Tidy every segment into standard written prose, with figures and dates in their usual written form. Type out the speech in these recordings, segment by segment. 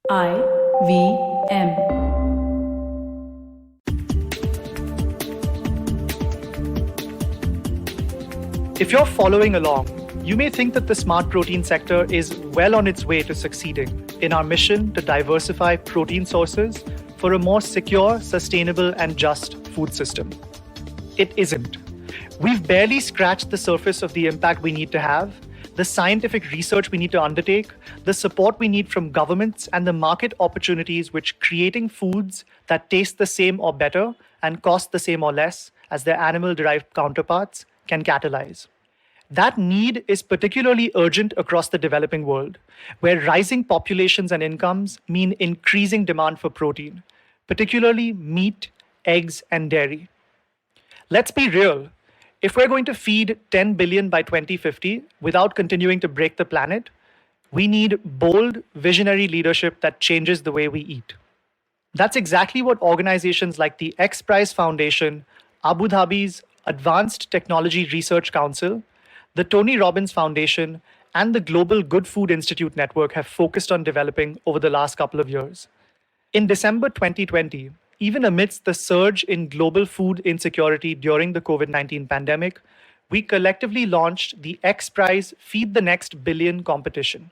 IVM. If you're following along, you may think that the smart protein sector is well on its way to succeeding in our mission to diversify protein sources for a more secure, sustainable, and just food system. It isn't. We've barely scratched the surface of the impact we need to have, the scientific research we need to undertake, the support we need from governments, and the market opportunities which creating foods that taste the same or better and cost the same or less as their animal-derived counterparts can catalyze. That need is particularly urgent across the developing world, where rising populations and incomes mean increasing demand for protein, particularly meat, eggs, and dairy. Let's be real. If we're going to feed 10 billion by 2050 without continuing to break the planet, we need bold, visionary leadership that changes the way we eat. That's exactly what organizations like the XPRIZE Foundation, Abu Dhabi's Advanced Technology Research Council, the Tony Robbins Foundation, and the Global Good Food Institute Network have focused on developing over the last couple of years. In December 2020, even amidst the surge in global food insecurity during the COVID-19 pandemic, we collectively launched the XPRIZE Feed the Next Billion competition.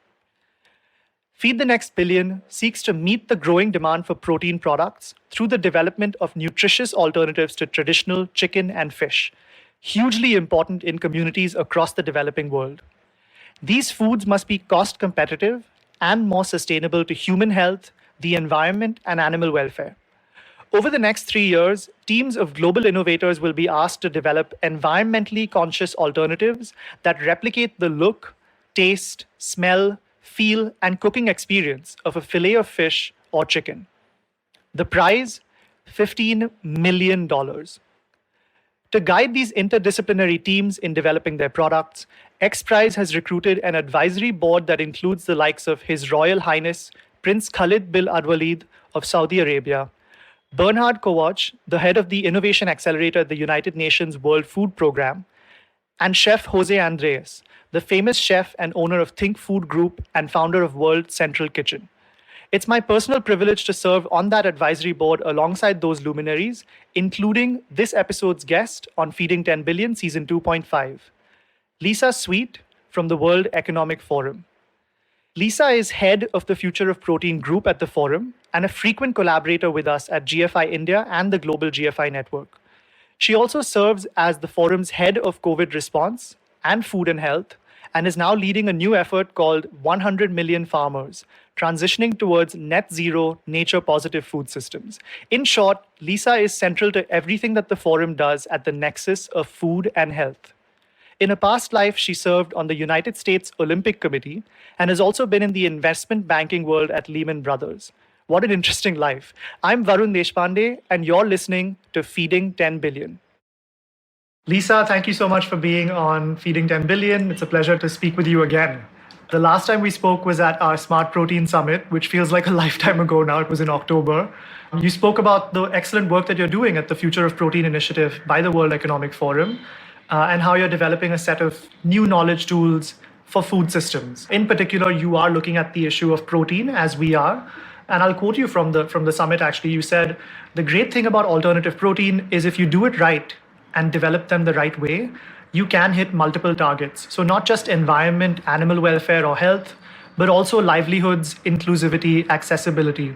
Feed the Next Billion seeks to meet the growing demand for protein products through the development of nutritious alternatives to traditional chicken and fish, hugely important in communities across the developing world. These foods must be cost competitive and more sustainable to human health, the environment, and animal welfare. Over the next 3 years, teams of global innovators will be asked to develop environmentally conscious alternatives that replicate the look, taste, smell, feel, and cooking experience of a fillet of fish or chicken. The prize, $15 million. To guide these interdisciplinary teams in developing their products, XPRIZE has recruited an advisory board that includes the likes of His Royal Highness Prince Khalid bin Al-Walid of Saudi Arabia, Bernhard Kovac, the head of the Innovation Accelerator at the United Nations World Food Programme, and Chef Jose Andres, the famous chef and owner of Think Food Group and founder of World Central Kitchen. It's my personal privilege to serve on that advisory board alongside those luminaries, including this episode's guest on Feeding 10 Billion Season 2.5, Lisa Sweet from the World Economic Forum. Lisa is head of the Future of Protein group at the Forum and a frequent collaborator with us at GFI India and the Global GFI Network. She also serves as the Forum's head of COVID response and food and health, and is now leading a new effort called 100 Million Farmers, transitioning towards net zero, nature-positive food systems. In short, Lisa is central to everything that the Forum does at the nexus of food and health. In a past life, she served on the United States Olympic Committee and has also been in the investment banking world at Lehman Brothers. What an interesting life. I'm Varun Deshpande, and you're listening to Feeding 10 Billion. Lisa, thank you so much for being on Feeding 10 Billion. It's a pleasure to speak with you again. The last time we spoke was at our Smart Protein Summit, which feels like a lifetime ago now. It was in October. You spoke about the excellent work that you're doing at the Future of Protein initiative by the World Economic Forum, and how you're developing a set of new knowledge tools for food systems. In particular, you are looking at the issue of protein, as we are. And I'll quote you from the summit, actually. You said, the great thing about alternative protein is if you do it right and develop them the right way, you can hit multiple targets. So not just environment, animal welfare, or health, but also livelihoods, inclusivity, accessibility.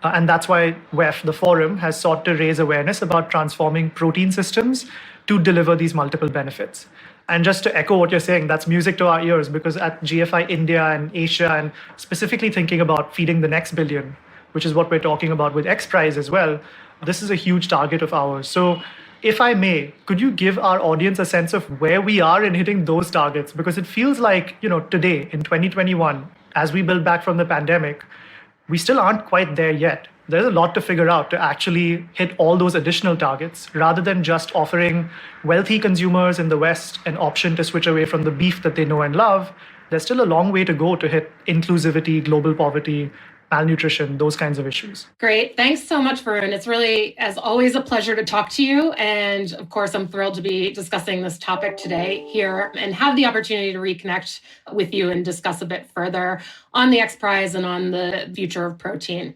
And that's why WEF, the Forum, has sought to raise awareness about transforming protein systems to deliver these multiple benefits. And just to echo what you're saying, that's music to our ears, because at GFI India and Asia, and specifically thinking about feeding the next billion, which is what we're talking about with XPRIZE as well, this is a huge target of ours. So if I may, could you give our audience a sense of where we are in hitting those targets? Because it feels like, today in 2021, as we build back from the pandemic, we still aren't quite there yet. There's a lot to figure out to actually hit all those additional targets, rather than just offering wealthy consumers in the West an option to switch away from the beef that they know and love. There's still a long way to go to hit inclusivity, global poverty, malnutrition, those kinds of issues. Great. Thanks so much, Varun. It's really, as always, a pleasure to talk to you. And of course, I'm thrilled to be discussing this topic today here and have the opportunity to reconnect with you and discuss a bit further on the XPRIZE and on the future of protein.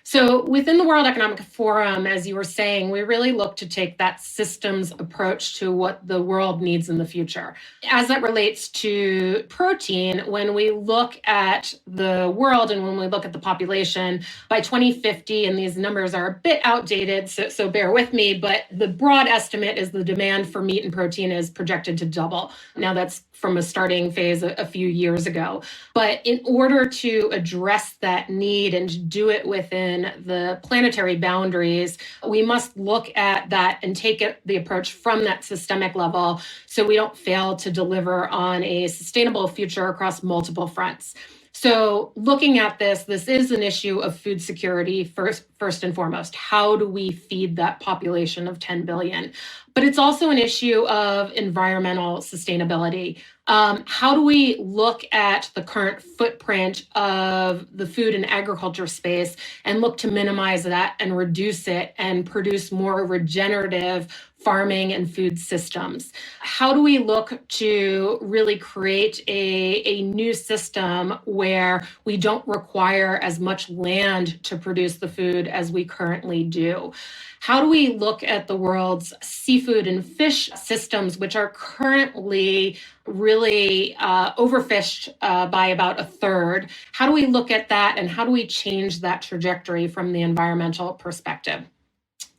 So within the World Economic Forum, as you were saying, we really look to take that systems approach to what the world needs in the future. As that relates to protein, when we look at the world and when we look at the population, by 2050, and these numbers are a bit outdated, so bear with me, but the broad estimate is the demand for meat and protein is projected to double. Now that's from a starting phase a few years ago. But in order to address that need and to do it within the planetary boundaries, we must look at that and take the approach from that systemic level so we don't fail to deliver on a sustainable future across multiple fronts. So looking at this is an issue of food security first and foremost. How do we feed that population of 10 billion? But it's also an issue of environmental sustainability. How do we look at the current footprint of the food and agriculture space and look to minimize that and reduce it and produce more regenerative farming and food systems? How do we look to really create a new system where we don't require as much land to produce the food as we currently do? How do we look at the world's seafood and fish systems, which are currently really overfished by about a third? How do we look at that and how do we change that trajectory from the environmental perspective?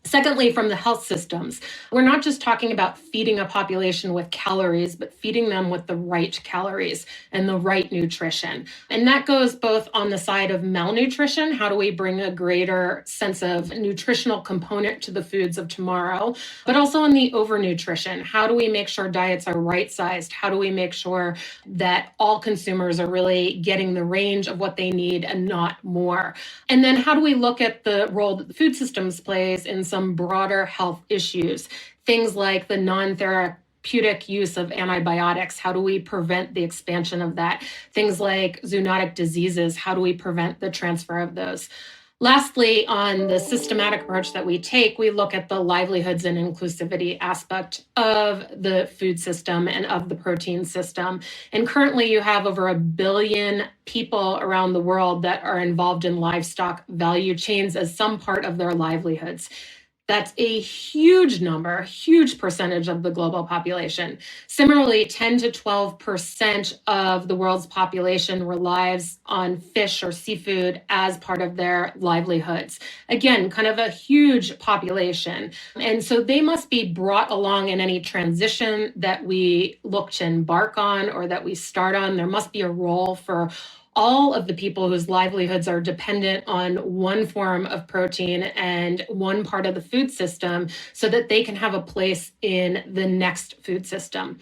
Secondly, from the health systems, we're not just talking about feeding a population with calories, but feeding them with the right calories and the right nutrition. And that goes both on the side of malnutrition. How do we bring a greater sense of nutritional component to the foods of tomorrow? But also on the overnutrition. How do we make sure diets are right-sized? How do we make sure that all consumers are really getting the range of what they need and not more? And then how do we look at the role that the food systems plays in some broader health issues, things like the non-therapeutic use of antibiotics? How do we prevent the expansion of that? Things like zoonotic diseases, how do we prevent the transfer of those? Lastly, on the systematic approach that we take, we look at the livelihoods and inclusivity aspect of the food system and of the protein system. And currently you have over 1 billion people around the world that are involved in livestock value chains as some part of their livelihoods. That's a huge number, a huge percentage of the global population. Similarly, 10 to 12% of the world's population relies on fish or seafood as part of their livelihoods. Again, kind of a huge population. And so they must be brought along in any transition that we look to embark on or that we start on. There must be a role for all of the people whose livelihoods are dependent on one form of protein and one part of the food system so that they can have a place in the next food system.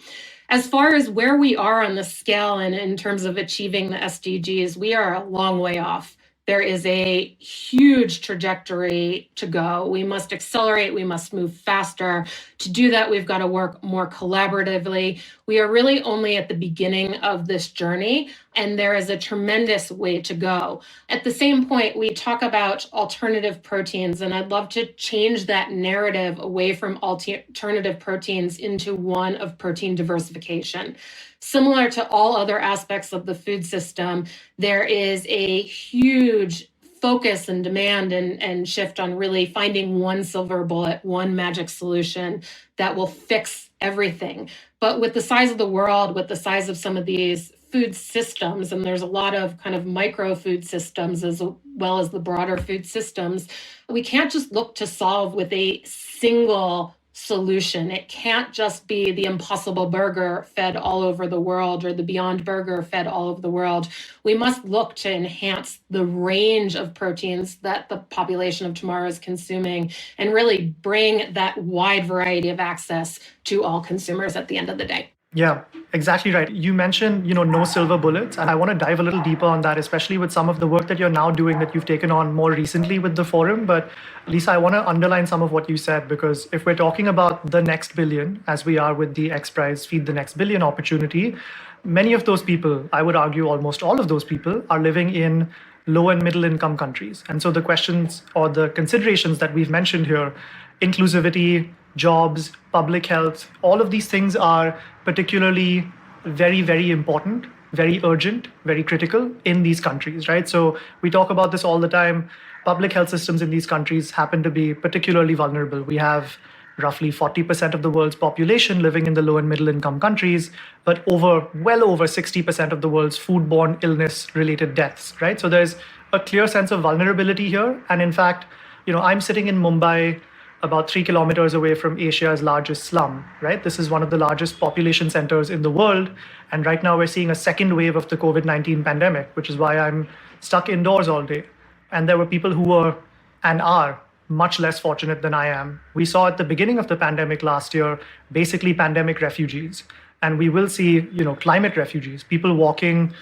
As far as where we are on the scale and in terms of achieving the SDGs, we are a long way off. There is a huge trajectory to go. We must accelerate. We must move faster. To do that, we've got to work more collaboratively. We are really only at the beginning of this journey, and there is a tremendous way to go. At the same point, we talk about alternative proteins, and I'd love to change that narrative away from alternative proteins into one of protein diversification. Similar to all other aspects of the food system, there is a huge focus and demand and shift on really finding one silver bullet, one magic solution that will fix everything. But with the size of the world, with the size of some of these food systems, and there's a lot of kind of micro food systems as well as the broader food systems, we can't just look to solve with a single solution. It can't just be the Impossible Burger fed all over the world or the Beyond Burger fed all over the world. We must look to enhance the range of proteins that the population of tomorrow is consuming and really bring that wide variety of access to all consumers at the end of the day. Yeah, exactly right. You mentioned, no silver bullets, and I want to dive a little deeper on that, especially with some of the work that you're now doing that you've taken on more recently with the forum. But Lisa, I want to underline some of what you said, because if we're talking about the next billion, as we are with the XPRIZE Feed the Next Billion opportunity, many of those people, I would argue almost all of those people, are living in low and middle income countries. And so the questions or the considerations that we've mentioned here, inclusivity, jobs, public health, all of these things are particularly very, very important, very urgent, very critical in these countries, right? So we talk about this all the time. Public health systems in these countries happen to be particularly vulnerable. We have roughly 40% of the world's population living in the low and middle income countries, but well over 60% of the world's foodborne illness related deaths, right? So there's a clear sense of vulnerability here. And in fact, I'm sitting in Mumbai, about 3 kilometers away from Asia's largest slum, right? This is one of the largest population centers in the world. And right now we're seeing a second wave of the COVID-19 pandemic, which is why I'm stuck indoors all day. And there were people who were and are much less fortunate than I am. We saw at the beginning of the pandemic last year, basically pandemic refugees. And we will see, climate refugees, people walking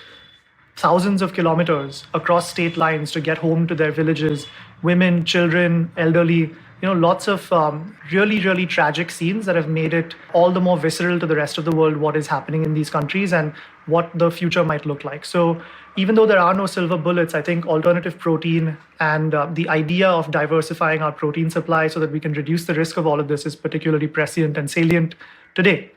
thousands of kilometers across state lines to get home to their villages, women, children, elderly, lots of really, really tragic scenes that have made it all the more visceral to the rest of the world what is happening in these countries and what the future might look like. So even though there are no silver bullets, I think alternative protein and the idea of diversifying our protein supply so that we can reduce the risk of all of this is particularly prescient and salient today.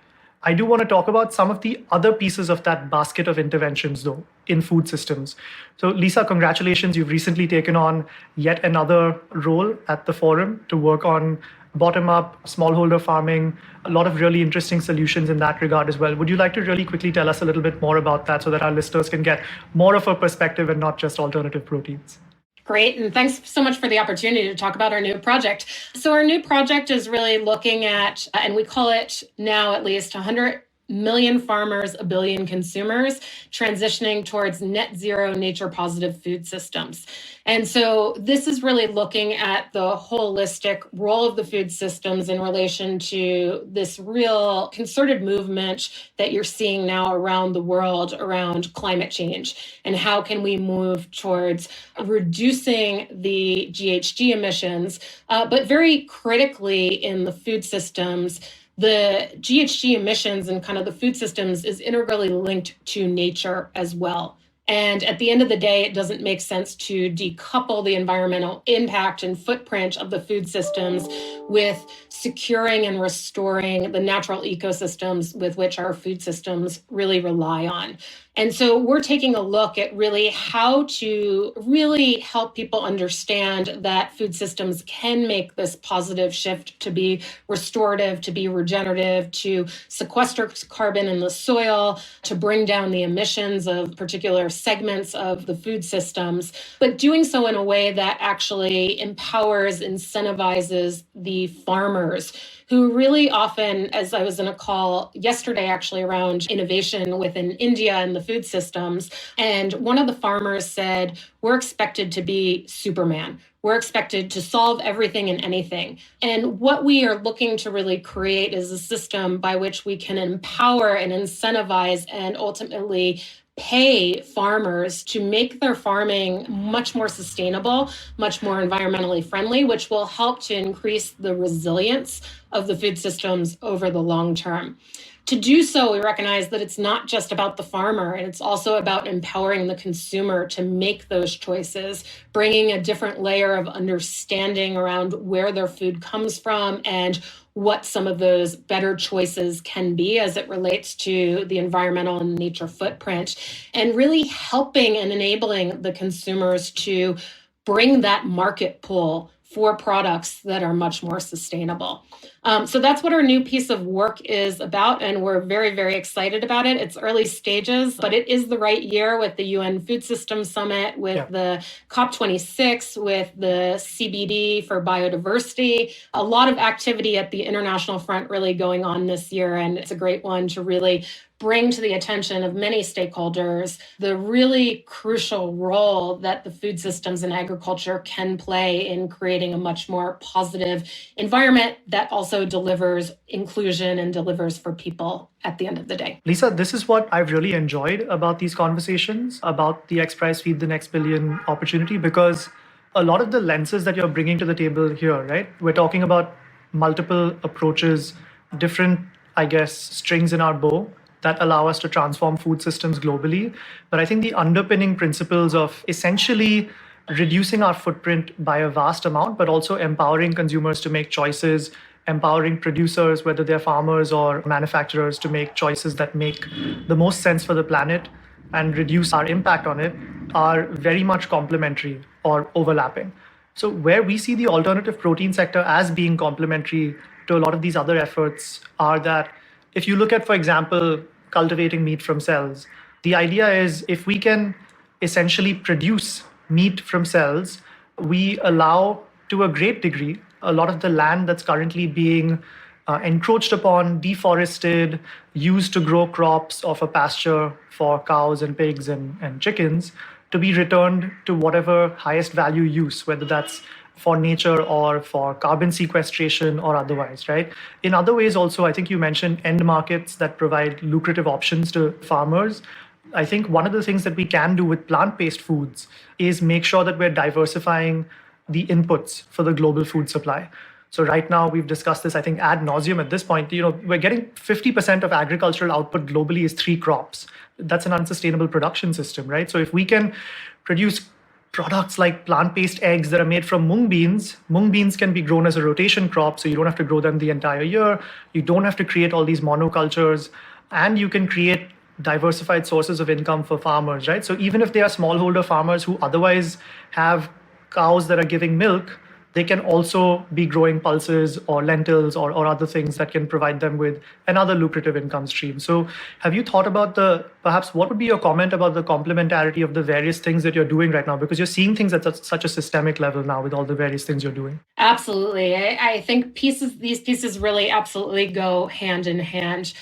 I do want to talk about some of the other pieces of that basket of interventions, though, in food systems. So, Lisa, congratulations. You've recently taken on yet another role at the forum to work on bottom-up smallholder farming, a lot of really interesting solutions in that regard as well. Would you like to really quickly tell us a little bit more about that so that our listeners can get more of a perspective and not just alternative proteins? Great. And thanks so much for the opportunity to talk about our new project. So our new project is really looking at, and we call it now at least 100 million farmers, a billion consumers, transitioning towards net zero nature positive food systems. And so this is really looking at the holistic role of the food systems in relation to this real concerted movement that you're seeing now around the world around climate change. And how can we move towards reducing the GHG emissions, but very critically in the food systems, the GHG emissions and kind of the food systems is integrally linked to nature as well. And at the end of the day, it doesn't make sense to decouple the environmental impact and footprint of the food systems with securing and restoring the natural ecosystems with which our food systems really rely on. And so we're taking a look at really how to really help people understand that food systems can make this positive shift to be restorative, to be regenerative, to sequester carbon in the soil, to bring down the emissions of particular segments of the food systems, but doing so in a way that actually empowers, incentivizes the farmers who really often, as I was in a call yesterday actually around innovation within India and the food systems, and one of the farmers said, we're expected to be Superman. We're expected to solve everything and anything. And what we are looking to really create is a system by which we can empower and incentivize and ultimately pay farmers to make their farming much more sustainable, much more environmentally friendly, which will help to increase the resilience of the food systems over the long term. To do so, we recognize that it's not just about the farmer, and it's also about empowering the consumer to make those choices, bringing a different layer of understanding around where their food comes from and what some of those better choices can be as it relates to the environmental and nature footprint, and really helping and enabling the consumers to bring that market pull for products that are much more sustainable. So that's what our new piece of work is about, and we're very, very excited about it. It's early stages, but it is the right year with the UN Food Systems Summit, with the COP26, with the CBD for biodiversity. A lot of activity at the international front really going on this year, and it's a great one to really bring to the attention of many stakeholders the really crucial role that the food systems and agriculture can play in creating a much more positive environment that also delivers inclusion and delivers for people at the end of the day. Lisa, this is what I've really enjoyed about these conversations, about the XPRIZE Feed the Next Billion opportunity, because a lot of the lenses that you're bringing to the table here, right? We're talking about multiple approaches, different, strings in our bow. that allow us to transform food systems globally. But I think the underpinning principles of essentially reducing our footprint by a vast amount, but also empowering consumers to make choices, empowering producers, whether they're farmers or manufacturers, to make choices that make the most sense for the planet and reduce our impact on it, are very much complementary or overlapping. So where we see the alternative protein sector as being complementary to a lot of these other efforts are that if you look at, for example, cultivating meat from cells, the idea is if we can essentially produce meat from cells, we allow to a great degree a lot of the land that's currently being encroached upon, deforested, used to grow crops of a pasture for cows and pigs and chickens, to be returned to whatever highest value use, whether that's for nature or for carbon sequestration or otherwise, right? In other ways also, I think you mentioned end markets that provide lucrative options to farmers. I think one of the things that we can do with plant-based foods is make sure that we're diversifying the inputs for the global food supply. So right now we've discussed this, I think, ad nauseum at this point. We're getting 50% of agricultural output globally is 3 crops. That's an unsustainable production system, right? So if we can produce products like plant-based eggs that are made from mung beans can be grown as a rotation crop, so you don't have to grow them the entire year. You don't have to create all these monocultures, and you can create diversified sources of income for farmers, right? So even if they are smallholder farmers who otherwise have cows that are giving milk, they can also be growing pulses or lentils or other things that can provide them with another lucrative income stream. So have you thought about perhaps what would be your comment about the complementarity of the various things that you're doing right now? Because you're seeing things at such a systemic level now with all the various things you're doing. Absolutely. I think these pieces really absolutely go hand in hand.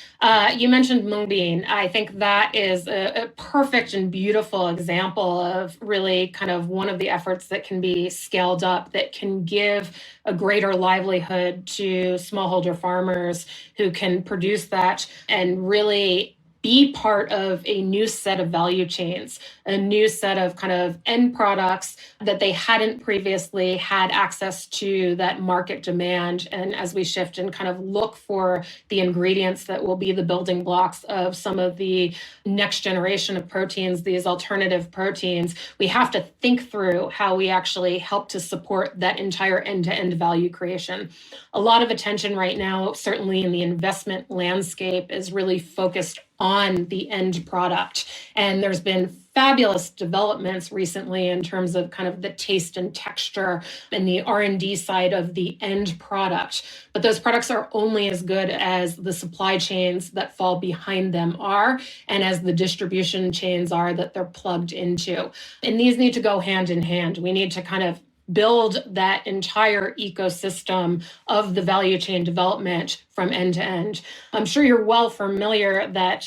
You mentioned mung bean. I think that is a perfect and beautiful example of really kind of one of the efforts that can be scaled up, that can give a greater livelihood to smallholder farmers who can produce that and really be part of a new set of value chains, a new set of kind of end products that they hadn't previously had access to that market demand. And as we shift and kind of look for the ingredients that will be the building blocks of some of the next generation of proteins, these alternative proteins, we have to think through how we actually help to support that entire end-to-end value creation. A lot of attention right now, certainly in the investment landscape, is really focused on the end product. And there's been fabulous developments recently in terms of kind of the taste and texture and the R&D side of the end product. But those products are only as good as the supply chains that fall behind them are, and as the distribution chains are that they're plugged into. And these need to go hand in hand. We need to kind of build that entire ecosystem of the value chain development from end to end. I'm sure you're well familiar that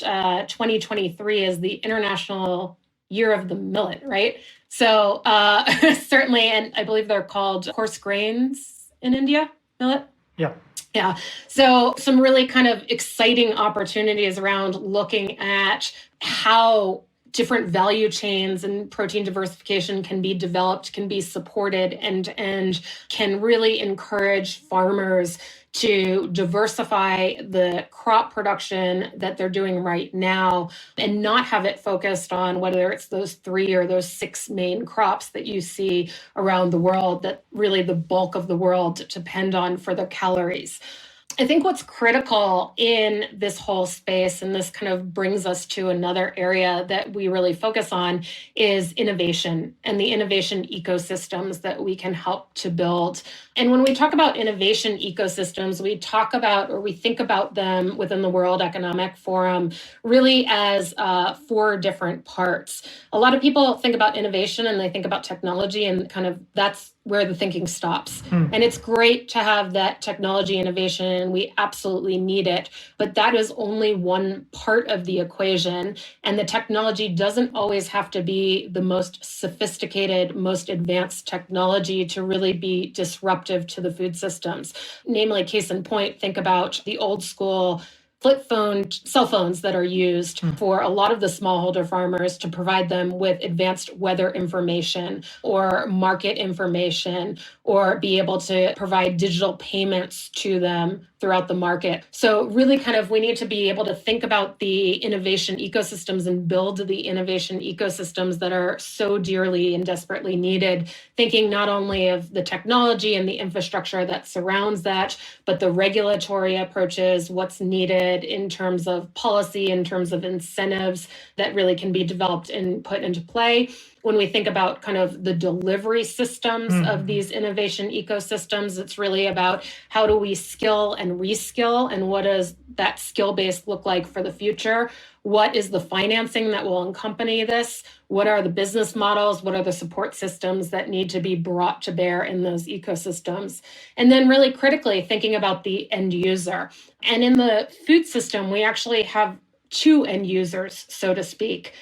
2023 is the International Year of the Millet, right? So certainly, and I believe they're called coarse grains in India, millet. Yeah. Yeah. So some really kind of exciting opportunities around looking at how different value chains and protein diversification can be developed, can be supported, and can really encourage farmers to diversify the crop production that they're doing right now and not have it focused on whether it's those 3 or those 6 main crops that you see around the world that really the bulk of the world depend on for their calories. I think what's critical in this whole space, and this kind of brings us to another area that we really focus on, is innovation and the innovation ecosystems that we can help to build. And when we talk about innovation ecosystems, we talk about, or we think about them within the World Economic Forum really as 4 different parts. A lot of people think about innovation and they think about technology, and kind of that's where the thinking stops. And it's great to have that technology innovation, and we absolutely need it. But that is only one part of the equation. And the technology doesn't always have to be the most sophisticated, most advanced technology to really be disruptive to the food systems. Namely, case in point, think about the old school flip phone, cell phones that are used for a lot of the smallholder farmers to provide them with advanced weather information or market information, or be able to provide digital payments to them throughout the market. So really we need to be able to think about the innovation ecosystems and build the innovation ecosystems that are so dearly and desperately needed, thinking not only of the technology and the infrastructure that surrounds that, but the regulatory approaches, what's needed in terms of policy, in terms of incentives that really can be developed and put into play. When we think about the delivery systems of these innovation ecosystems, it's really about how do we skill and reskill, and what does that skill base look like for the future? What is the financing that will accompany this? What are the business models? What are the support systems that need to be brought to bear in those ecosystems? And then really critically thinking about the end user. And in the food system, we actually have two end users, so to speak.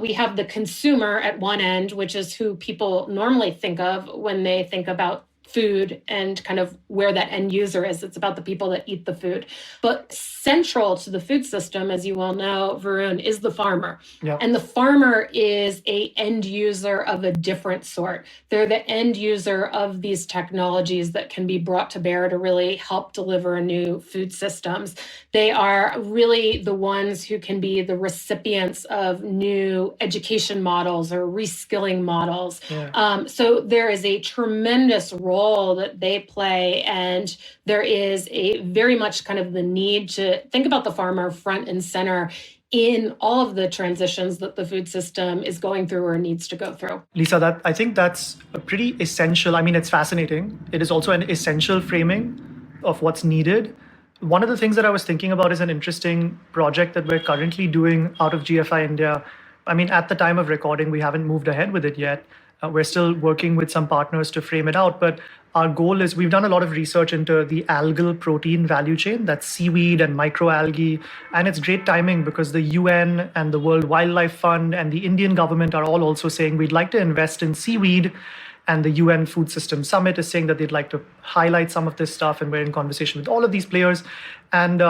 We have the consumer at one end, which is who people normally think of when they think about food and where that end user is. It's about the people that eat the food. But central to the food system, as you well know, Varun, is the farmer. Yeah. And the farmer is an end user of a different sort. They're the end user of these technologies that can be brought to bear to really help deliver new food systems. They are really the ones who can be the recipients of new education models or reskilling models. Yeah. So there is a tremendous role that they play, and there is a very much the need to think about the farmer front and center in all of the transitions that the food system is going through or needs to go through. Lisa, I think that's a pretty essential, it's fascinating. It is also an essential framing of what's needed. One of the things that I was thinking about is an interesting project that we're currently doing out of GFI India. At the time of recording, we haven't moved ahead with it yet. We're still working with some partners to frame it out, but our goal is, we've done a lot of research into the algal protein value chain, that's seaweed and microalgae, and it's great timing because the UN and the World Wildlife Fund and the Indian government are all also saying we'd like to invest in seaweed, and the UN Food System Summit is saying that they'd like to highlight some of this stuff, and we're in conversation with all of these players. And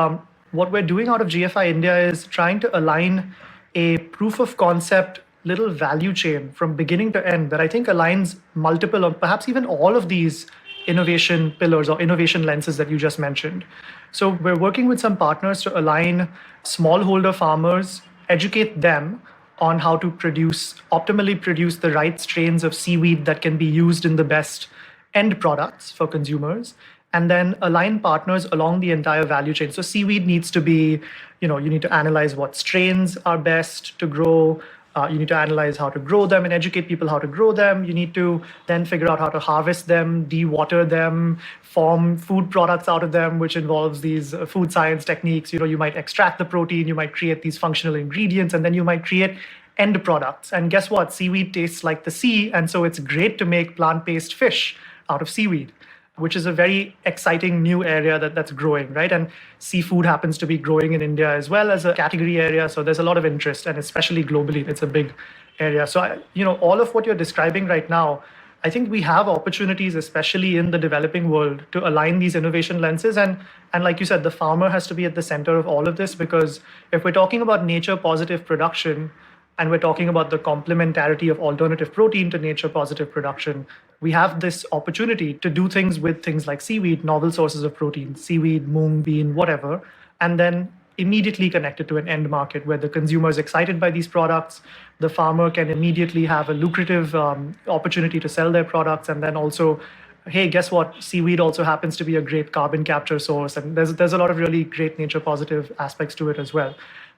what we're doing out of GFI India is trying to align a proof of concept little value chain from beginning to end that I think aligns multiple or perhaps even all of these innovation pillars or innovation lenses that you just mentioned. So we're working with some partners to align smallholder farmers, educate them on how to optimally produce the right strains of seaweed that can be used in the best end products for consumers, and then align partners along the entire value chain. So seaweed needs to be, you need to analyze what strains are best to grow. You need to analyze how to grow them and educate people how to grow them. You need to then figure out how to harvest them, de-water them, form food products out of them, which involves these food science techniques. You might extract the protein, you might create these functional ingredients, and then you might create end products. And guess what? Seaweed tastes like the sea, and so it's great to make plant-based fish out of seaweed, which is a very exciting new area that's growing, right? And seafood happens to be growing in India as well as a category area. So there's a lot of interest, and especially globally, it's a big area. So, all of what you're describing right now, I think we have opportunities, especially in the developing world, to align these innovation lenses. And like you said, the farmer has to be at the center of all of this, because if we're talking about nature positive production, and we're talking about the complementarity of alternative protein to nature positive production, we have this opportunity to do things with things like seaweed, novel sources of protein, seaweed, mung, bean, whatever, and then immediately connect it to an end market where the consumer is excited by these products. The farmer can immediately have a lucrative opportunity to sell their products. And then also, hey, guess what? Seaweed also happens to be a great carbon capture source. And there's a lot of really great nature positive aspects to it as well.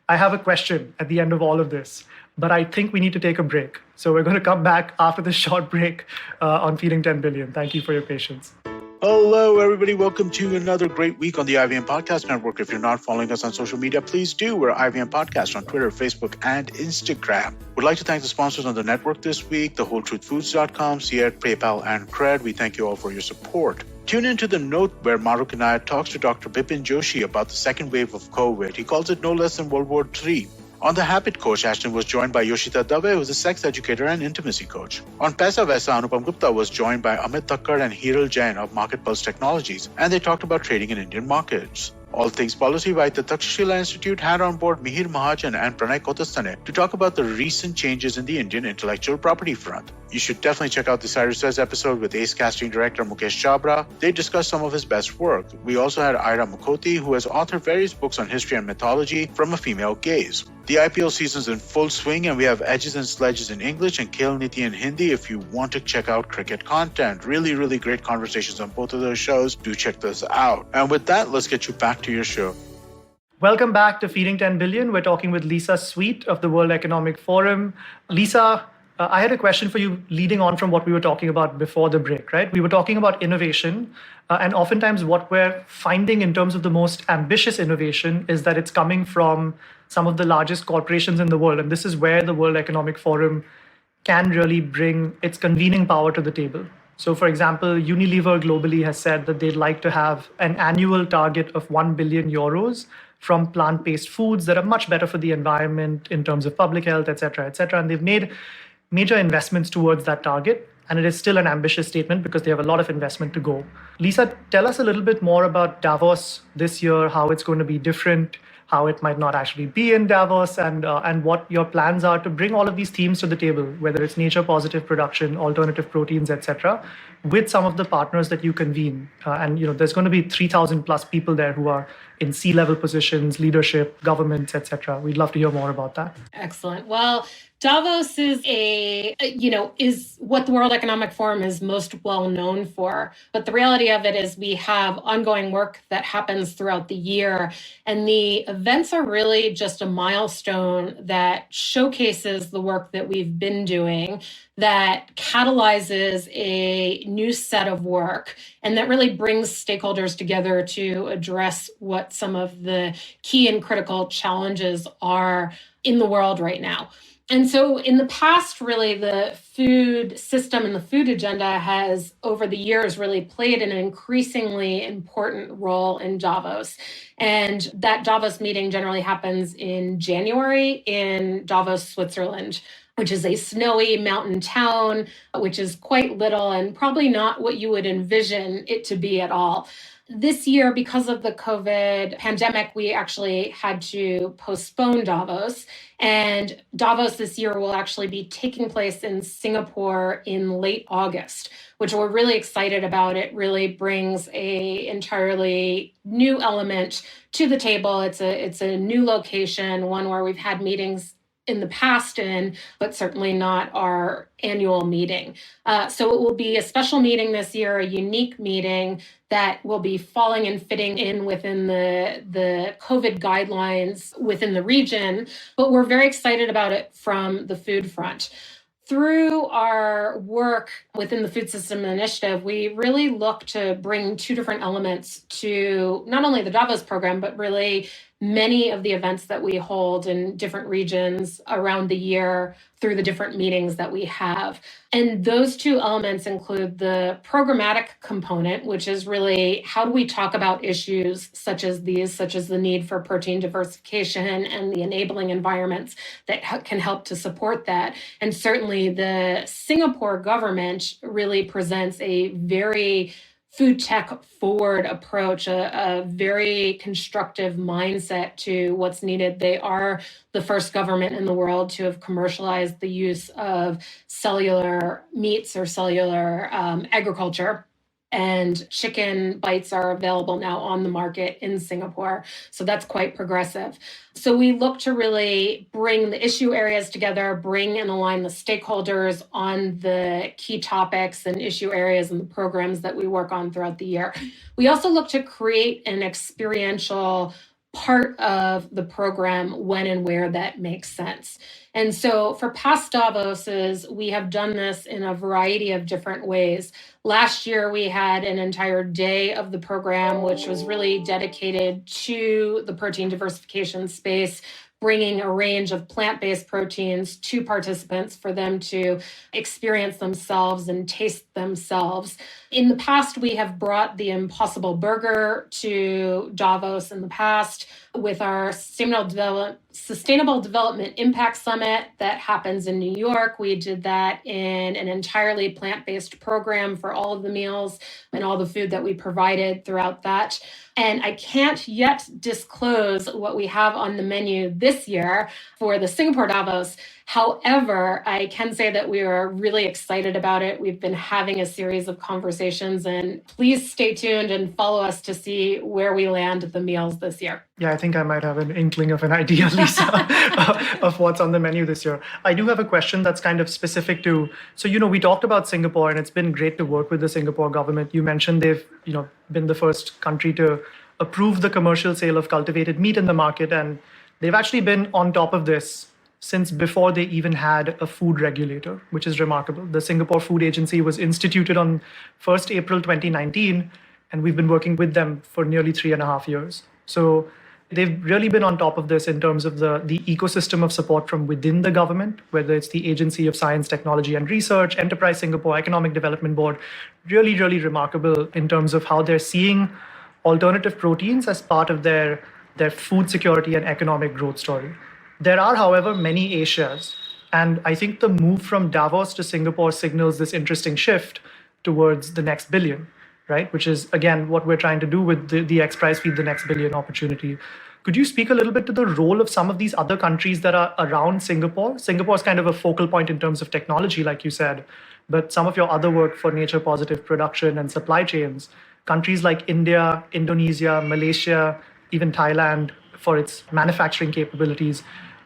I have a question at the end of all of this, but I think we need to take a break. So we're going to come back after this short break on Feeding 10 Billion. Thank you for your patience. Hello, everybody. Welcome to another great week on the IVM Podcast Network. If you're not following us on social media, please do. We're IVM Podcast on Twitter, Facebook, and Instagram. We'd like to thank the sponsors on the network this week, the WholeTruthFoods.com, Seat, PayPal, and Cred. We thank you all for your support. Tune into The Note, where Maruk Inayat talks to Dr. Bipin Joshi about the second wave of COVID. He calls it no less than World War III. On The Habit Coach, Ashton was joined by Yoshita Dave, who's a sex educator and intimacy coach. On Paisa Vaisa, Anupam Gupta was joined by Amit Thakkar and Hiral Jain of Market Pulse Technologies, and they talked about trading in Indian markets. All Things Policy by the Takshashila Institute had on board Mihir Mahajan and Pranay Kotastane to talk about the recent changes in the Indian intellectual property front. You should definitely check out the Cyrus Says episode with Ace casting director Mukesh Chabra. They discussed some of his best work. We also had Ira Mukoti, who has authored various books on history and mythology from a female gaze. The IPL season's in full swing, and we have Edges and Sledges in English and Khel Niti in Hindi if you want to check out cricket content. Really, really great conversations on both of those shows. Do check those out. And with that, let's get you back to your show. Welcome back to Feeding 10 Billion. We're talking with Lisa Sweet of the World Economic Forum. Lisa, I had a question for you leading on from what we were talking about before the break, right? We were talking about innovation, and oftentimes what we're finding in terms of the most ambitious innovation is that it's coming from some of the largest corporations in the world. And this is where the World Economic Forum can really bring its convening power to the table. So, for example, Unilever globally has said that they'd like to have an annual target of 1 billion euros from plant-based foods that are much better for the environment in terms of public health, et cetera, et cetera. And they've made major investments towards that target. And it is still an ambitious statement because they have a lot of investment to go. Lisa, tell us a little bit more about Davos this year, how it's going to be different, how it might not actually be in Davos, and what your plans are to bring all of these themes to the table, whether it's nature positive production, alternative proteins, etc., with some of the partners that you convene. And there's going to be 3,000 plus people there who are in C-level positions, leadership, governments, etc. We'd love to hear more about that. Excellent. Well, Davos is what the World Economic Forum is most well known for. But the reality of it is we have ongoing work that happens throughout the year. And the events are really just a milestone that showcases the work that we've been doing, that catalyzes a new set of work, and that really brings stakeholders together to address what some of the key and critical challenges are in the world right now. And so in the past, really, the food system and the food agenda has, over the years, really played an increasingly important role in Davos. And that Davos meeting generally happens in January in Davos, Switzerland, which is a snowy mountain town, which is quite little and probably not what you would envision it to be at all. This year, because of the COVID pandemic, we actually had to postpone Davos. And Davos this year will actually be taking place in Singapore in late August, which we're really excited about. It really brings a entirely new element to the table. It's a new location, one where we've had meetings in the past but certainly not our annual meeting. So it will be a special meeting this year, a unique meeting that will be falling and fitting in within the COVID guidelines within the region. But we're very excited about it from the food front. Through our work within the Food System Initiative, we really look to bring two different elements to not only the Davos program, but really many of the events that we hold in different regions around the year through the different meetings that we have. And those two elements include the programmatic component, which is really how do we talk about issues such as these, such as the need for protein diversification and the enabling environments that can help to support that. And certainly the Singapore government really presents a very food tech forward approach, a very constructive mindset to what's needed. They are the first government in the world to have commercialized the use of cellular meats or cellular agriculture. And chicken bites are available now on the market in Singapore. So that's quite progressive. So we look to really bring the issue areas together, bring and align the stakeholders on the key topics and issue areas and the programs that we work on throughout the year. We also look to create an experiential part of the program when and where that makes sense. And so for past Davoses, we have done this in a variety of different ways. Last year, we had an entire day of the program, which was really dedicated to the protein diversification space, bringing a range of plant-based proteins to participants for them to experience themselves and taste themselves. In the past, we have brought the Impossible Burger to Davos in the past with our Sustainable Development Impact Summit that happens in New York. We did that in an entirely plant-based program for all of the meals and all the food that we provided throughout that. And I can't yet disclose what we have on the menu this this year for the Singapore Davos. However, I can say that we are really excited about it. We've been having a series of conversations, and please stay tuned and follow us to see where we land at the meals this year. Yeah, I think I might have an inkling of an idea, Lisa, of what's on the menu this year. I do have a question that's kind of specific to, so, we talked about Singapore, and it's been great to work with the Singapore government. You mentioned they've, been the first country to approve the commercial sale of cultivated meat in the market, and they've actually been on top of this since before they even had a food regulator, which is remarkable. The Singapore Food Agency was instituted on 1st April 2019, and we've been working with them for nearly 3.5 years. So they've really been on top of this in terms of the ecosystem of support from within the government, whether it's the Agency of Science, Technology and Research, Enterprise Singapore, Economic Development Board. Really, really remarkable in terms of how they're seeing alternative proteins as part of their food security and economic growth story. There are, however, many Asias, and I think the move from Davos to Singapore signals this interesting shift towards the next billion, right? Which is, again, what we're trying to do with the XPRIZE Feed the Next Billion opportunity. Could you speak a little bit to the role of some of these other countries that are around Singapore? Singapore is kind of a focal point in terms of technology, like you said, but some of your other work for nature-positive production and supply chains, countries like India, Indonesia, Malaysia, even Thailand, for its manufacturing capabilities.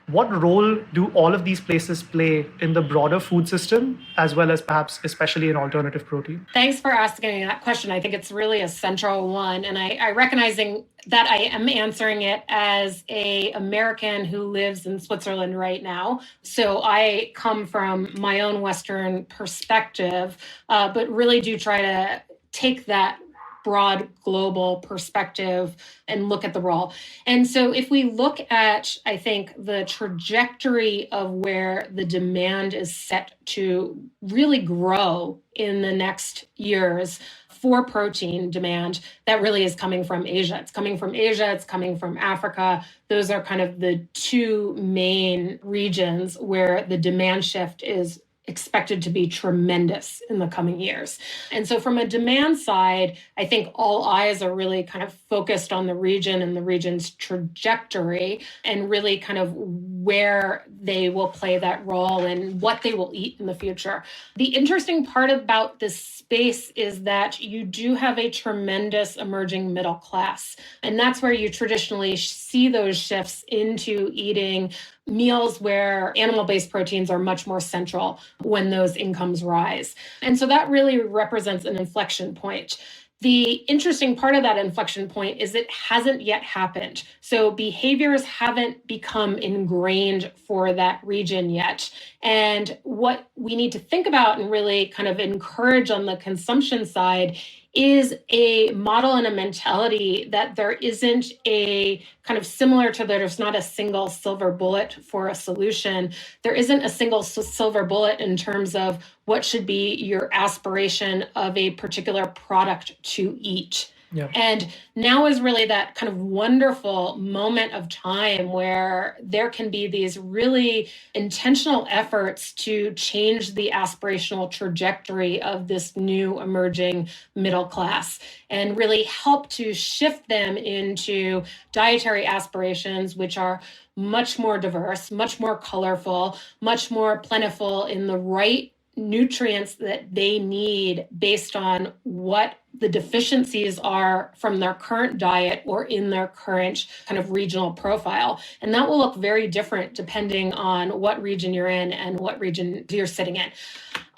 What role do all of these places play in the broader food system, as well as perhaps especially in alternative protein? Thanks for asking that question. I think it's really a central one. And I recognizing that I am answering it as an American who lives in Switzerland right now. So I come from my own Western perspective, but really do try to take that broad global perspective and look at the role. And so if we look at, I think, the trajectory of where the demand is set to really grow in the next years for protein demand, that really is coming from Asia. It's coming from Asia, it's coming from Africa. Those are kind of the two main regions where the demand shift is expected to be tremendous in the coming years. And so from a demand side, I think all eyes are really kind of focused on the region and the region's trajectory and really kind of where they will play that role and what they will eat in the future. The interesting part about this space is that you do have a tremendous emerging middle class. And that's where you traditionally see those shifts into eating meals where animal-based proteins are much more central when those incomes rise. And so that really represents an inflection point. The interesting part of that inflection point is it hasn't yet happened. So behaviors haven't become ingrained for that region yet. And what we need to think about and really kind of encourage on the consumption side is a model and a mentality that there isn't a kind of similar to there's not a single silver bullet for a solution. There isn't a single silver bullet in terms of what should be your aspiration of a particular product to eat. Yeah. And now is really that kind of wonderful moment of time where there can be these really intentional efforts to change the aspirational trajectory of this new emerging middle class and really help to shift them into dietary aspirations, which are much more diverse, much more colorful, much more plentiful in the right nutrients that they need based on what the deficiencies are from their current diet or in their current kind of regional profile. And that will look very different depending on what region you're in and what region you're sitting in.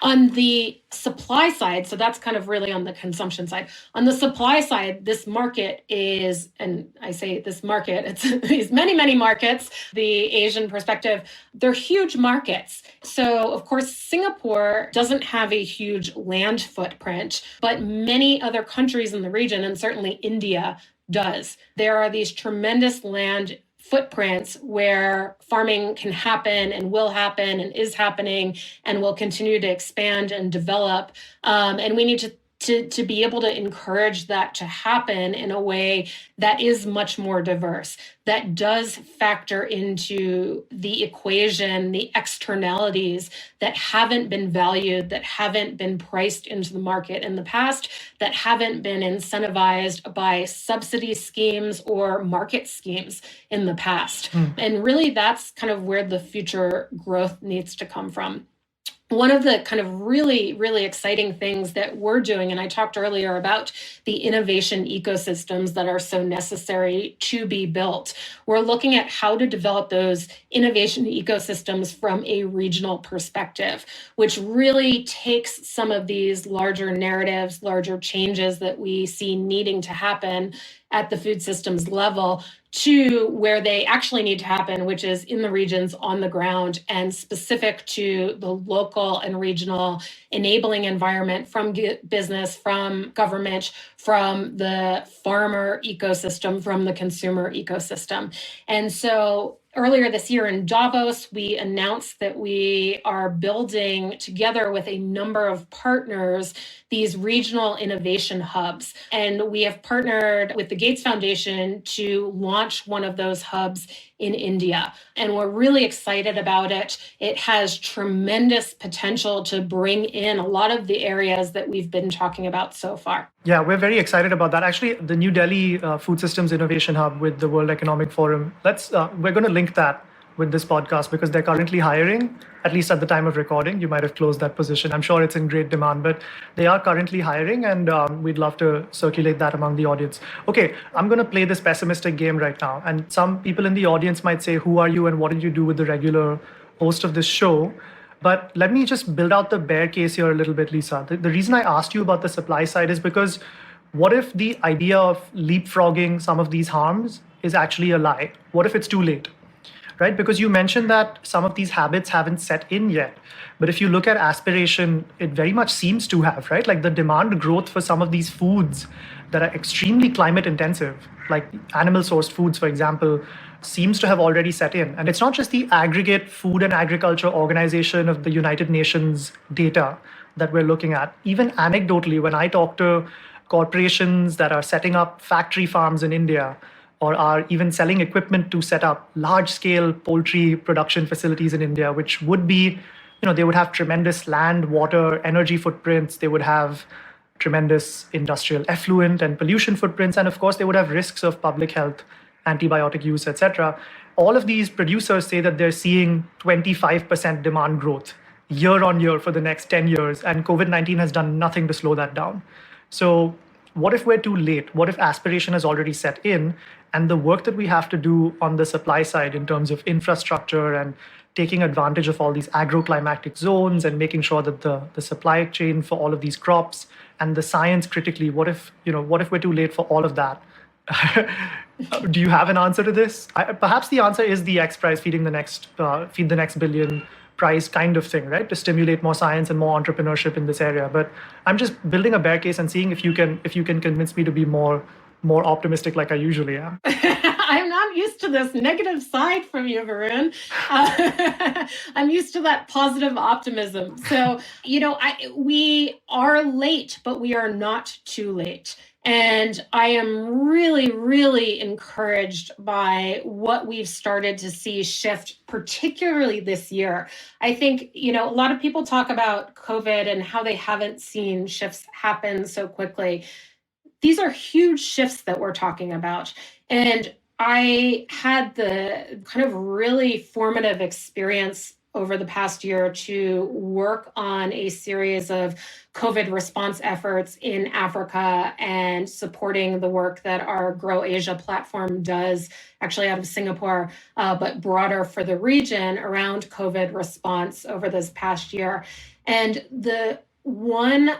On the supply side, so that's kind of really on the consumption side. On the supply side, this market is, and I say this market, it's these many, many markets, the Asian perspective, they're huge markets. So of course, Singapore doesn't have a huge land footprint, but many other countries in the region, and certainly India does. There are these tremendous land footprints where farming can happen and will happen and is happening and will continue to expand and develop. And we need to to be able to encourage that to happen in a way that is much more diverse, that does factor into the equation, the externalities that haven't been valued, that haven't been priced into the market in the past, that haven't been incentivized by subsidy schemes or market schemes in the past. And really, that's kind of where the future growth needs to come from. One of the kind of really, really exciting things that we're doing, and I talked earlier about the innovation ecosystems that are so necessary to be built. We're looking at how to develop those innovation ecosystems from a regional perspective, which really takes some of these larger narratives, larger changes that we see needing to happen at the food systems level to where they actually need to happen, which is in the regions on the ground and specific to the local and regional enabling environment from business, from government, from the farmer ecosystem, from the consumer ecosystem. And so earlier this year in Davos, we announced that we are building together with a number of partners these regional innovation hubs. And we have partnered with the Gates Foundation to launch one of those hubs in India. And we're really excited about it. It has tremendous potential to bring in a lot of the areas that we've been talking about so far. Yeah, we're very excited about that. Actually, the New Delhi Food Systems Innovation Hub with the World Economic Forum, we're going to link that with this podcast because they're currently hiring, at least at the time of recording. You might have closed that position. I'm sure it's in great demand, but they are currently hiring, and we'd love to circulate that among the audience. Okay, I'm going to play this pessimistic game right now. And some people in the audience might say, who are you and what did you do with the regular host of this show? But let me just build out the bear case here a little bit, Lisa. The reason I asked you about the supply side is because what if the idea of leapfrogging some of these harms is actually a lie? What if it's too late? Right? Because you mentioned that some of these habits haven't set in yet. But if you look at aspiration, it very much seems to have, right? Like the demand growth for some of these foods that are extremely climate intensive, like animal sourced foods, for example, seems to have already set in. And it's not just the aggregate Food and Agriculture Organization of the United Nations data that we're looking at. Even anecdotally, when I talk to corporations that are setting up factory farms in India, or are even selling equipment to set up large-scale poultry production facilities in India, which would be, they would have tremendous land, water, energy footprints. They would have tremendous industrial effluent and pollution footprints. And of course, they would have risks of public health, antibiotic use, etc. All of these producers say that they're seeing 25% demand growth year on year for the next 10 years. And COVID-19 has done nothing to slow that down. So what if we're too late? What if aspiration has already set in? And the work that we have to do on the supply side in terms of infrastructure and taking advantage of all these agroclimatic zones and making sure that the supply chain for all of these crops and the science critically, what if we're too late for all of that? Do you have an answer to this? Perhaps the answer is the XPRIZE feed the next billion prize kind of thing, right? To stimulate more science and more entrepreneurship in this area. But I'm just building a bear case and seeing if you can convince me to be more optimistic like I usually am. I'm not used to this negative side from you, Varun. I'm used to that positive optimism. So, we are late, but we are not too late. And I am really, really encouraged by what we've started to see shift, particularly this year. I think, a lot of people talk about COVID and how they haven't seen shifts happen so quickly. These are huge shifts that we're talking about. And I had the kind of really formative experience over the past year to work on a series of COVID response efforts in Africa and supporting the work that our Grow Asia platform does, actually out of Singapore, but broader for the region around COVID response over this past year. And the one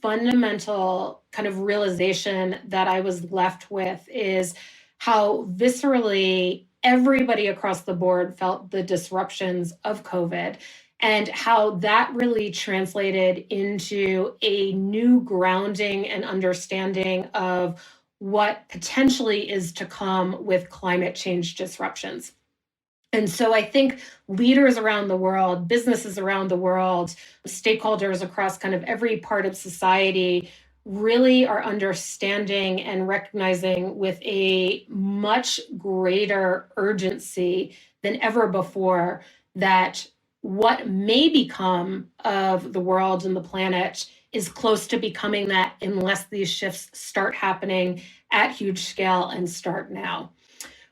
fundamental kind of realization that I was left with is how viscerally everybody across the board felt the disruptions of COVID and how that really translated into a new grounding and understanding of what potentially is to come with climate change disruptions. And so I think leaders around the world, businesses around the world, stakeholders across kind of every part of society really are understanding and recognizing with a much greater urgency than ever before that what may become of the world and the planet is close to becoming that unless these shifts start happening at huge scale and start now.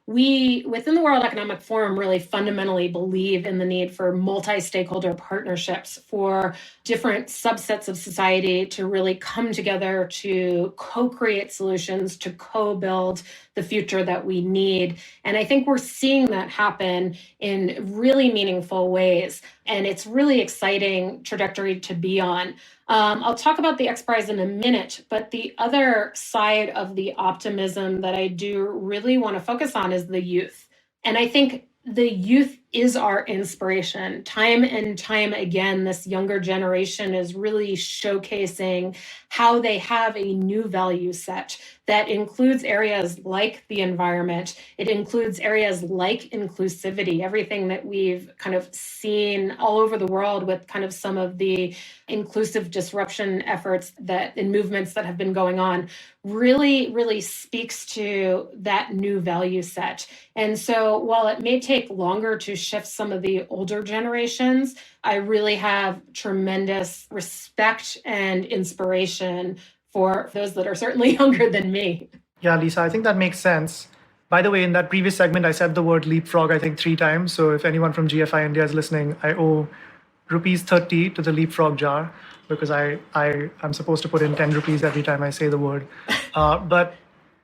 We, within the World Economic Forum, really fundamentally believe in the need for multi-stakeholder partnerships for different subsets of society to really come together to co-create solutions, to co-build the future that we need. And I think we're seeing that happen in really meaningful ways. And it's really exciting trajectory to be on. I'll talk about the XPRIZE in a minute, but the other side of the optimism that I do really want to focus on is the youth. And I think the youth is our inspiration. Time and time again, this younger generation is really showcasing how they have a new value set that includes areas like the environment. It includes areas like inclusivity, everything that we've kind of seen all over the world with kind of some of the inclusive disruption efforts and movements that have been going on really speaks to that new value set. And so while it may take longer to shift some of the older generations, I really have tremendous respect and inspiration for those that are certainly younger than me. Yeah, Lisa, I think that makes sense. By the way, in that previous segment, I said the word leapfrog, I think 3 times. So if anyone from GFI India is listening, I owe rupees 30 to the leapfrog jar because I'm supposed to put in 10 rupees every time I say the word. But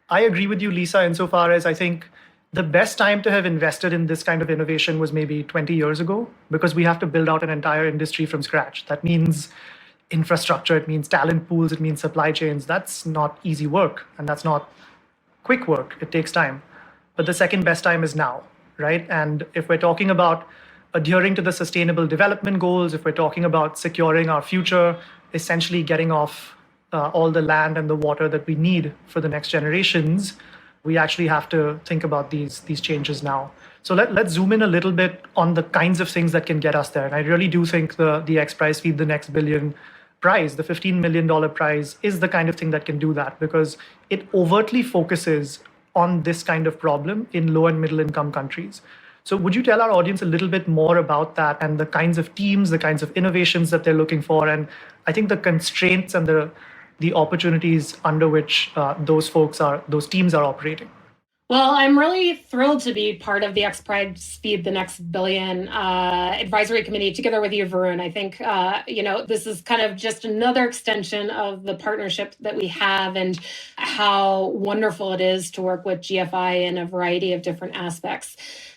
I agree with you, Lisa, insofar as I think the best time to have invested in this kind of innovation was maybe 20 years ago, because we have to build out an entire industry from scratch. That means infrastructure, it means talent pools, it means supply chains. That's not easy work, and that's not quick work. It takes time. But the second best time is now, right? And if we're talking about adhering to the Sustainable Development Goals, if we're talking about securing our future, essentially getting off all the land and the water that we need for the next generations, we actually have to think about these changes now. So let's zoom in a little bit on the kinds of things that can get us there. And I really do think the XPRIZE Feed the Next Billion prize, the $15 million prize, is the kind of thing that can do that, because it overtly focuses on this kind of problem in low and middle income countries. So would you tell our audience a little bit more about that and the kinds of teams, the kinds of innovations that they're looking for, and I think the constraints and the opportunities under which those teams are operating? Well, I'm really thrilled to be part of the XPRIZE Feed the Next Billion advisory committee together with you, Varun. I think, this is kind of just another extension of the partnership that we have and how wonderful it is to work with GFI in a variety of different aspects.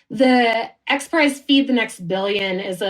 The XPRIZE Feed the Next Billion it's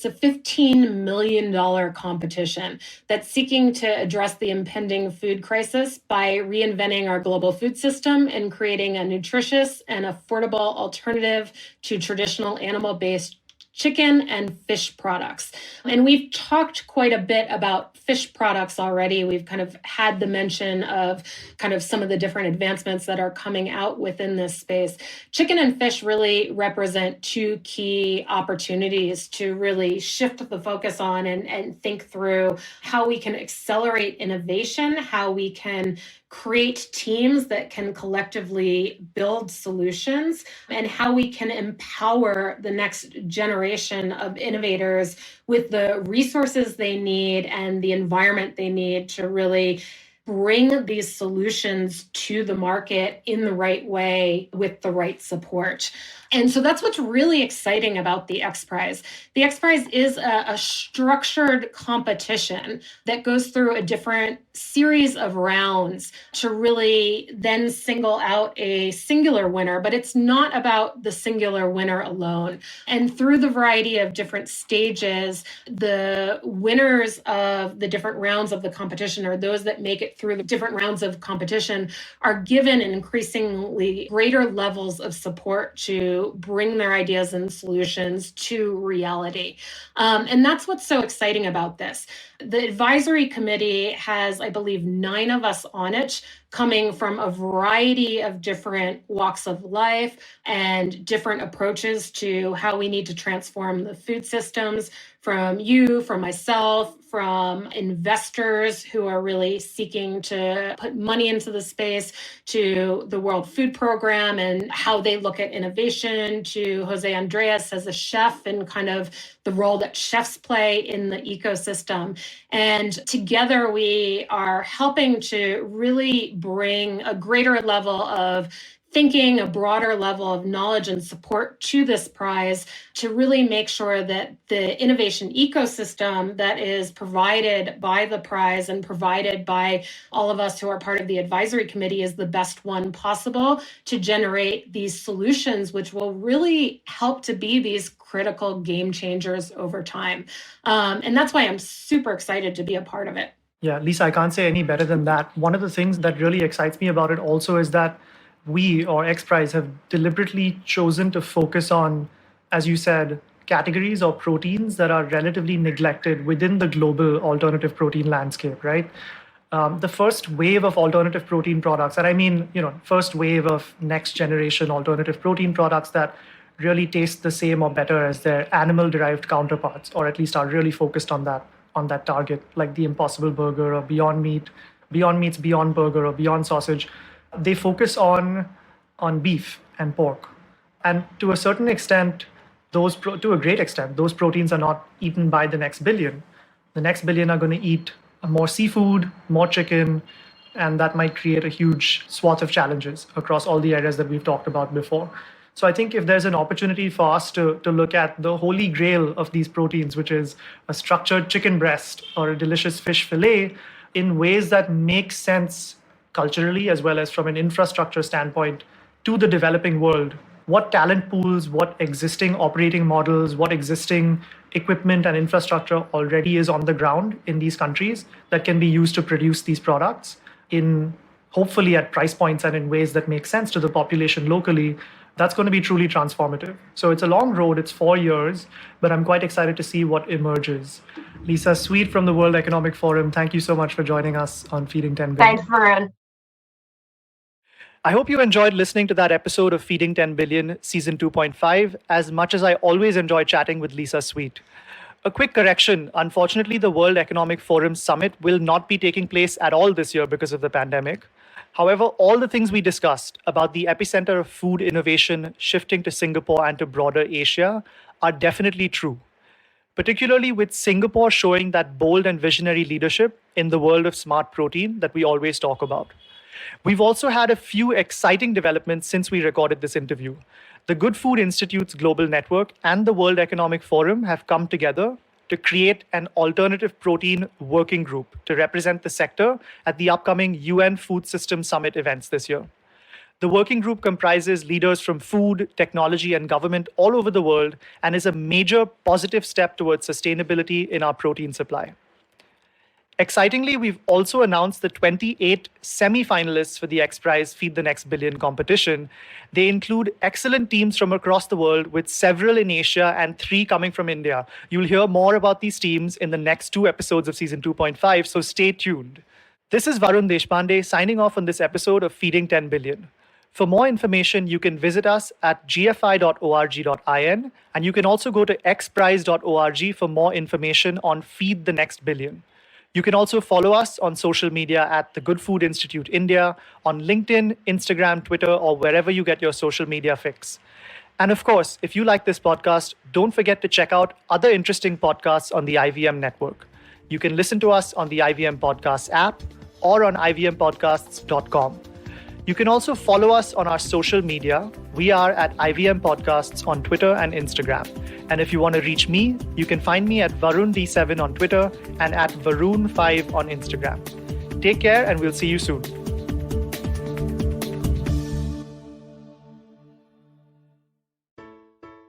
a $15 million competition that's seeking to address the impending food crisis by reinventing our global food system and creating a nutritious and affordable alternative to traditional animal-based chicken and fish products. And we've talked quite a bit about fish products already. We've kind of had the mention of kind of some of the different advancements that are coming out within this space. Chicken and fish really represent 2 key opportunities to really shift the focus on and think through how we can accelerate innovation, how we can create teams that can collectively build solutions, and how we can empower the next generation of innovators with the resources they need and the environment they need to really bring these solutions to the market in the right way with the right support. And so that's what's really exciting about the XPRIZE. The XPRIZE is a structured competition that goes through a different series of rounds to really then single out a singular winner, but it's not about the singular winner alone. And through the variety of different stages, the winners of the different rounds of the competition, or those that make it through the different rounds of competition, are given increasingly greater levels of support to bring their ideas and solutions to reality. And that's what's so exciting about this. The advisory committee has, I believe, 9 of us on it, coming from a variety of different walks of life and different approaches to how we need to transform the food systems, from you, from myself, from investors who are really seeking to put money into the space, to the World Food Program and how they look at innovation, to Jose Andres as a chef and kind of the role that chefs play in the ecosystem. And together we are helping to really bring a greater level of thinking, a broader level of knowledge and support to this prize to really make sure that the innovation ecosystem that is provided by the prize and provided by all of us who are part of the advisory committee is the best one possible to generate these solutions, which will really help to be these critical game changers over time. And that's why I'm super excited to be a part of it. Yeah, Lisa, I can't say any better than that. One of the things that really excites me about it also is that we, or XPRIZE, have deliberately chosen to focus on, as you said, categories or proteins that are relatively neglected within the global alternative protein landscape, right? The first wave of alternative protein products, and I mean, first wave of next generation alternative protein products that really taste the same or better as their animal-derived counterparts, or at least are really focused on that target, like the Impossible Burger or Beyond Meat, Beyond Meat's Beyond Burger or Beyond Sausage. They focus on beef and pork. And to a certain extent, to a great extent, those proteins are not eaten by the next billion. The next billion are going to eat more seafood, more chicken, and that might create a huge swath of challenges across all the areas that we've talked about before. So I think if there's an opportunity for us to look at the holy grail of these proteins, which is a structured chicken breast or a delicious fish fillet, in ways that make sense culturally, as well as from an infrastructure standpoint, to the developing world, what talent pools, what existing operating models, what existing equipment and infrastructure already is on the ground in these countries that can be used to produce these products in hopefully at price points and in ways that make sense to the population locally, that's going to be truly transformative. So it's a long road, it's 4 years, but I'm quite excited to see what emerges. Lisa Sweet from the World Economic Forum, thank you so much for joining us on Feeding 10 Billion. Thanks, Varun. I hope you enjoyed listening to that episode of Feeding 10 Billion Season 2.5 as much as I always enjoy chatting with Lisa Sweet. A quick correction, unfortunately, the World Economic Forum Summit will not be taking place at all this year because of the pandemic. However, all the things we discussed about the epicenter of food innovation shifting to Singapore and to broader Asia are definitely true, particularly with Singapore showing that bold and visionary leadership in the world of smart protein that we always talk about. We've also had a few exciting developments since we recorded this interview. The Good Food Institute's global network and the World Economic Forum have come together to create an alternative protein working group to represent the sector at the upcoming UN Food System Summit events this year. The working group comprises leaders from food, technology, and government all over the world and is a major positive step towards sustainability in our protein supply. Excitingly, we've also announced the 28 semi-finalists for the XPRIZE Feed the Next Billion competition. They include excellent teams from across the world, with several in Asia and 3 coming from India. You'll hear more about these teams in the next 2 episodes of Season 2.5, so stay tuned. This is Varun Deshpande signing off on this episode of Feeding 10 Billion. For more information, you can visit us at gfi.org.in, and you can also go to xprize.org for more information on Feed the Next Billion. You can also follow us on social media at the Good Food Institute India, on LinkedIn, Instagram, Twitter, or wherever you get your social media fix. And of course, if you like this podcast, don't forget to check out other interesting podcasts on the IVM network. You can listen to us on the IVM Podcasts app or on ivmpodcasts.com. You can also follow us on our social media. We are at IVM Podcasts on Twitter and Instagram. And if you want to reach me, you can find me at Varun D7 on Twitter and at Varun5 on Instagram. Take care, and we'll see you soon.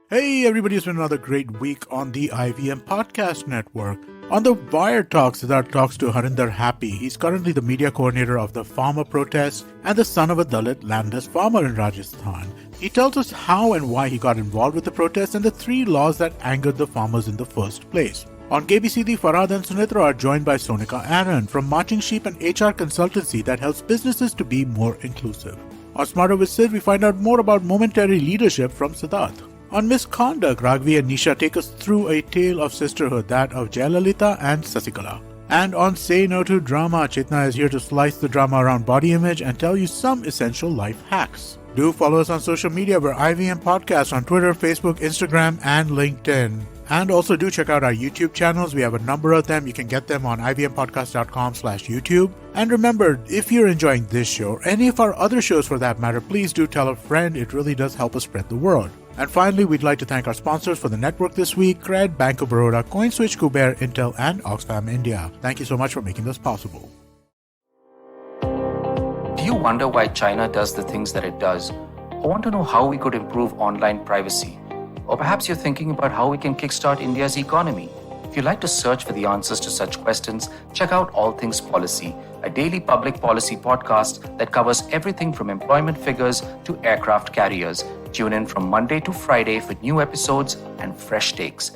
Hey everybody, it's been another great week on the IVM Podcast Network. On the Wire Talks, Siddharth talks to Harinder Happy. He's currently the media coordinator of the farmer protests and the son of a Dalit landless farmer in Rajasthan. He tells us how and why he got involved with the protests and the 3 laws that angered the farmers in the first place. On KBC, Farhad and Sunitra are joined by Sonika Aaron from Marching Sheep, an HR consultancy that helps businesses to be more inclusive. On Smarter with Sid, we find out more about momentary leadership from Siddharth. On Misconduct, Raghavi and Nisha take us through a tale of sisterhood, that of Jayalalitha and Sasikala. And on Say No to Drama, Chetna is here to slice the drama around body image and tell you some essential life hacks. Do follow us on social media. We're IVM Podcast on Twitter, Facebook, Instagram, and LinkedIn. And also do check out our YouTube channels. We have a number of them. You can get them on ivmpodcast.com/YouTube. And remember, if you're enjoying this show, or any of our other shows for that matter, please do tell a friend. It really does help us spread the word. And finally, we'd like to thank our sponsors for the network this week: Cred, Bank of Baroda, CoinSwitch, Kuber, Intel, and Oxfam India. Thank you so much for making this possible. Do you wonder why China does the things that it does? Or want to know how we could improve online privacy? Or perhaps you're thinking about how we can kickstart India's economy. If you'd like to search for the answers to such questions, check out All Things Policy, a daily public policy podcast that covers everything from employment figures to aircraft carriers. Tune in from Monday to Friday for new episodes and fresh takes.